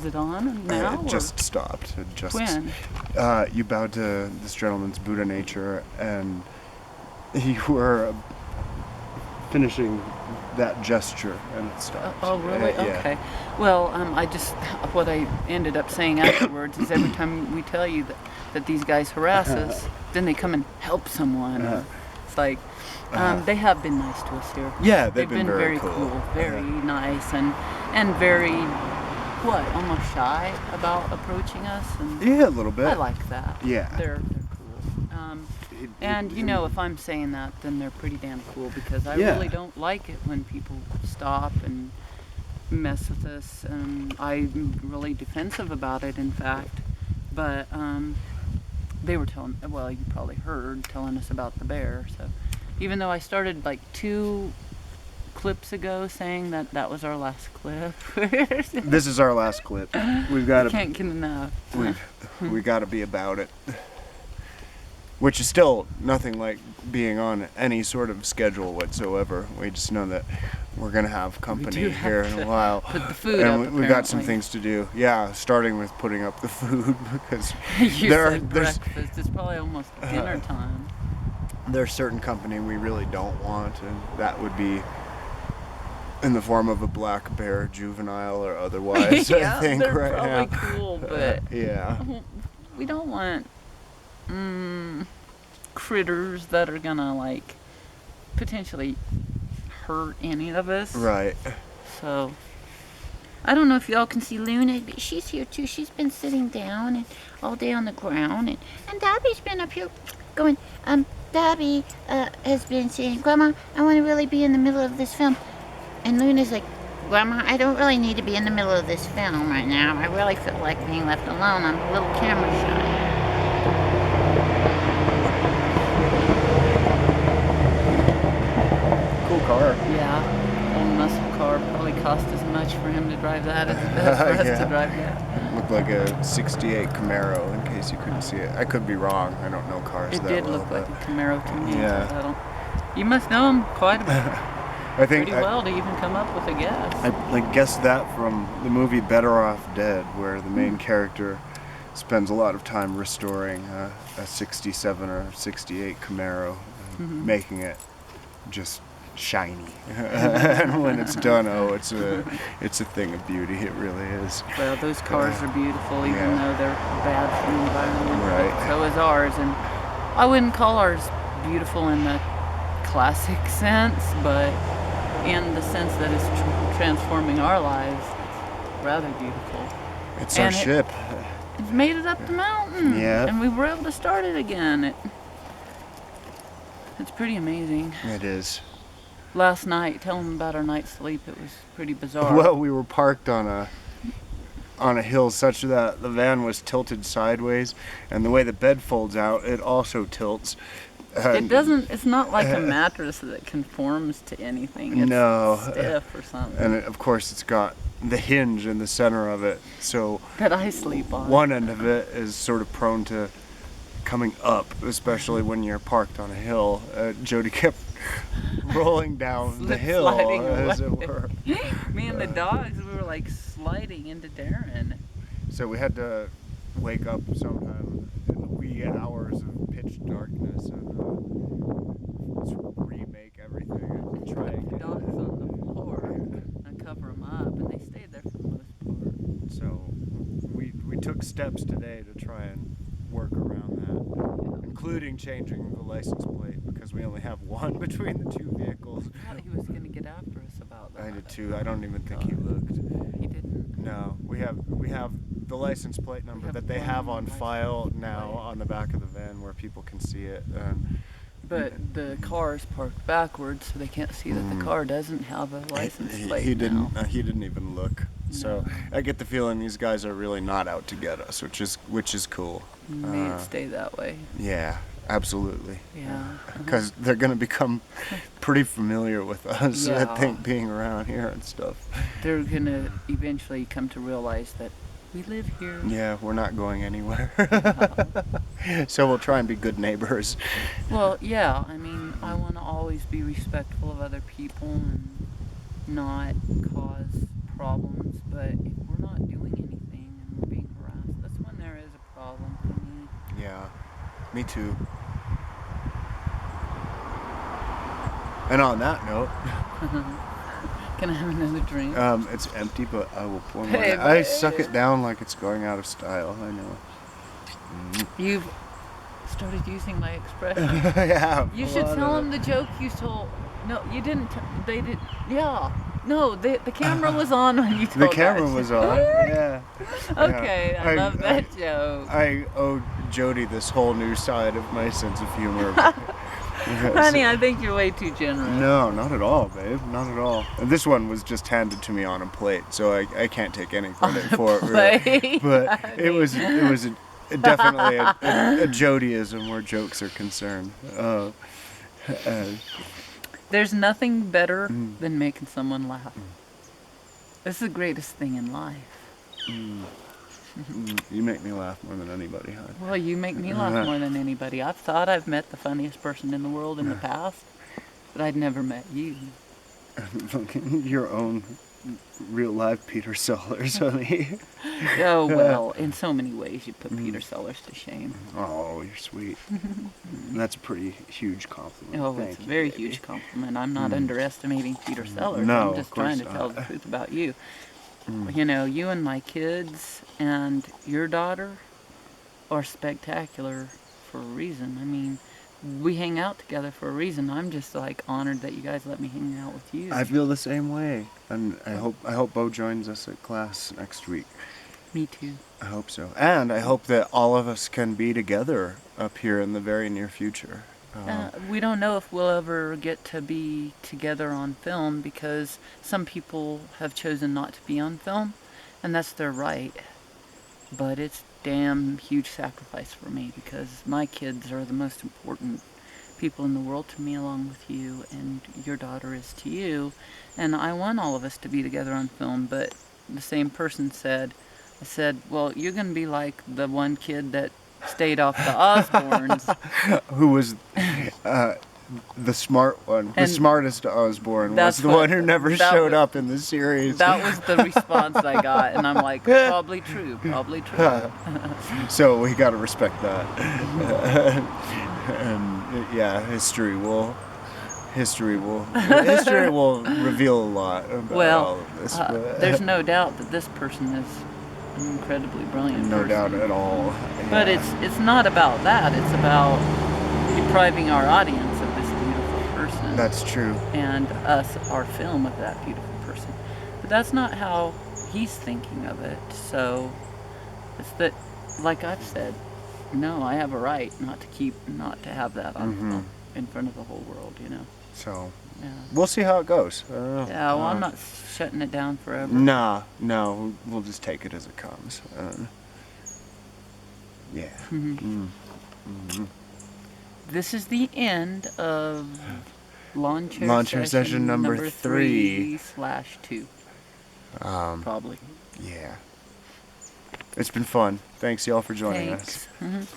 Is it on now? It just stopped. When? You bowed to this gentleman's Buddha nature, and you were finishing that gesture, and it stopped. Oh, really? Yeah. Okay. Well, what I ended up saying afterwards is every time we tell you that these guys harass us, then they come and help someone. It's like, they have been nice to us here. Yeah, they've been very cool, very nice, and very, almost shy about approaching us. And Yeah, a little bit. I like that. Yeah. They're cool. And if I'm saying that, then they're pretty damn cool, because I really don't like it when people stop and mess with us, and I'm really defensive about it, in fact. But they were you probably heard, telling us about the bear. So even though I started like 2 clips ago saying that was our last clip. This is our last clip. We've got to. Can't get enough. We got to be about it. Which is still nothing like being on any sort of schedule whatsoever. We just know that we're gonna have company here in a while. Put the food and up, we got some things to do. Yeah, starting with putting up the food, because there's breakfast. It's probably almost dinner time. There's certain company we really don't want, and that would be in the form of a black bear, juvenile or otherwise. Yeah, I think they're right now. probably cool, but yeah, we don't want critters that are gonna potentially hurt any of us. Right. So I don't know if y'all can see Luna, but she's here too. She's been sitting down and all day on the ground, and Dobby's been up here going, Dobby has been saying, Grandma, I want to really be in the middle of this film. And Luna's like, Grandma, I don't really need to be in the middle of this film right now. I really feel like being left alone. I'm a little camera shy. Cool car. Yeah, old muscle car. Probably cost as much for him to drive that as it does for us to drive that. Looked like a 68 Camaro, in case you couldn't see it. I could be wrong. I don't know cars It that did well. look like a Camaro to me. Yeah. You must know him quite a bit. I think Pretty well to even come up with a guess. I guessed that from the movie Better Off Dead, where the main character spends a lot of time restoring a 67 or 68 Camaro, making it just shiny. And when it's done, it's a thing of beauty. It really is. Well, those cars are beautiful, even though they're bad for the environment. Right. So is ours, and I wouldn't call ours beautiful in the classic sense, but in the sense that it's transforming our lives, it's rather beautiful. It's our ship. It's made it up the mountain. Yeah. And we were able to start it again. It's pretty amazing. It is. Last night, telling them about our night's sleep, it was pretty bizarre. Well, we were parked on a hill such that the van was tilted sideways, and the way the bed folds out, it also tilts. It's not like a mattress that conforms to anything. It's stiff or something. And of course it's got the hinge in the center of it, so that I sleep on. One end of it is sort of prone to coming up, especially when you're parked on a hill. Jody kept rolling down the hill, as it were. Me and the dogs, we were like sliding into Darren. So we had to wake up sometime in the wee hours of pitch darkness and remake everything and try and again. The dogs on the floor and cover them up, and they stayed there for the most part. So we took steps today to try and work around that, including changing the license plate, because we only have one between the 2 vehicles. I thought he was going to get after us about that. I did too. I don't even think he looked. He didn't. No, we have the license plate number that they have on file now on the back of the van where people can see it. But the car is parked backwards, so they can't see that the car doesn't have a license plate. He now. didn't. He didn't even look. No. So I get the feeling these guys are really not out to get us, which is cool. May it stay that way. Yeah, absolutely. Yeah. Because they're gonna become pretty familiar with us. I think, being around here and stuff. They're gonna eventually come to realize that we live here. Yeah, we're not going anywhere. So we'll try and be good neighbors. Well, yeah, I mean, I want to always be respectful of other people and not cause problems, but if we're not doing anything Me too. And on that note, Can I have another drink? it's empty, but I will pour more. Hey, I suck it down like it's going out of style. I know. You've started using my expression. Yeah. You should tell them the joke you told. No, you didn't. They did. Yeah. No, the camera was on when you told The camera that. was on. Yeah. Okay, Yeah. I love that joke. I owe Jody this whole new side of my sense of humor. Honey, I think you're way too generous. No, not at all, babe. Not at all. And this one was just handed to me on a plate, so I can't take any credit for it. Really. But it was definitely a Jodyism where jokes are concerned. There's nothing better than making someone laugh. It's the greatest thing in life. You make me laugh more than anybody, Hyde. Well, you make me laugh more than anybody. I've thought I've met the funniest person in the world in the past, but I'd never met you. Your own real live Peter Sellers, honey. Oh, well, in so many ways you put Peter Sellers to shame. Oh, you're sweet. That's a pretty huge compliment. Oh, Thank it's a you, very baby. huge compliment. I'm not underestimating Peter Sellers. No, I'm just of course trying to not. tell the truth about you. You know, you and my kids and your daughter are spectacular for a reason. I mean, we hang out together for a reason. I'm just like honored that you guys let me hang out with you. I feel the same way, and I hope Bo joins us at class next week. Me too. I hope so, and I hope that all of us can be together up here in the very near future. We don't know if we'll ever get to be together on film because some people have chosen not to be on film, and that's their right. But it's damn huge sacrifice for me because my kids are the most important people in the world to me along with you, and your daughter is to you. And I want all of us to be together on film, but the same person said, I said, well, you're going to be like the one kid that stayed off the Osbournes. Who was the smart one? The And smartest Osborne was that's the what- one who never that showed was- up in the series. That was the response I got, and I'm like, probably true, probably true. So we got to respect that. And yeah, history will reveal a lot about all of this. But there's no doubt that this person is an incredibly brilliant no person. doubt at all. But Yeah. it's not about that. It's about depriving our audience of this beautiful person. That's true. And us, our film, of that beautiful person. But that's not how he's thinking of it. So it's that, like I've said, no, I have a right not to have that on film in front of the whole world, you know. So Yeah. we'll see how it goes. Yeah, well, I'm not shutting it down forever. Nah, no, we'll just take it as it comes. Yeah. This is the end of lawn chair Session number 3/2. Probably. Yeah. It's been fun. Thanks, y'all, for joining us. Thanks.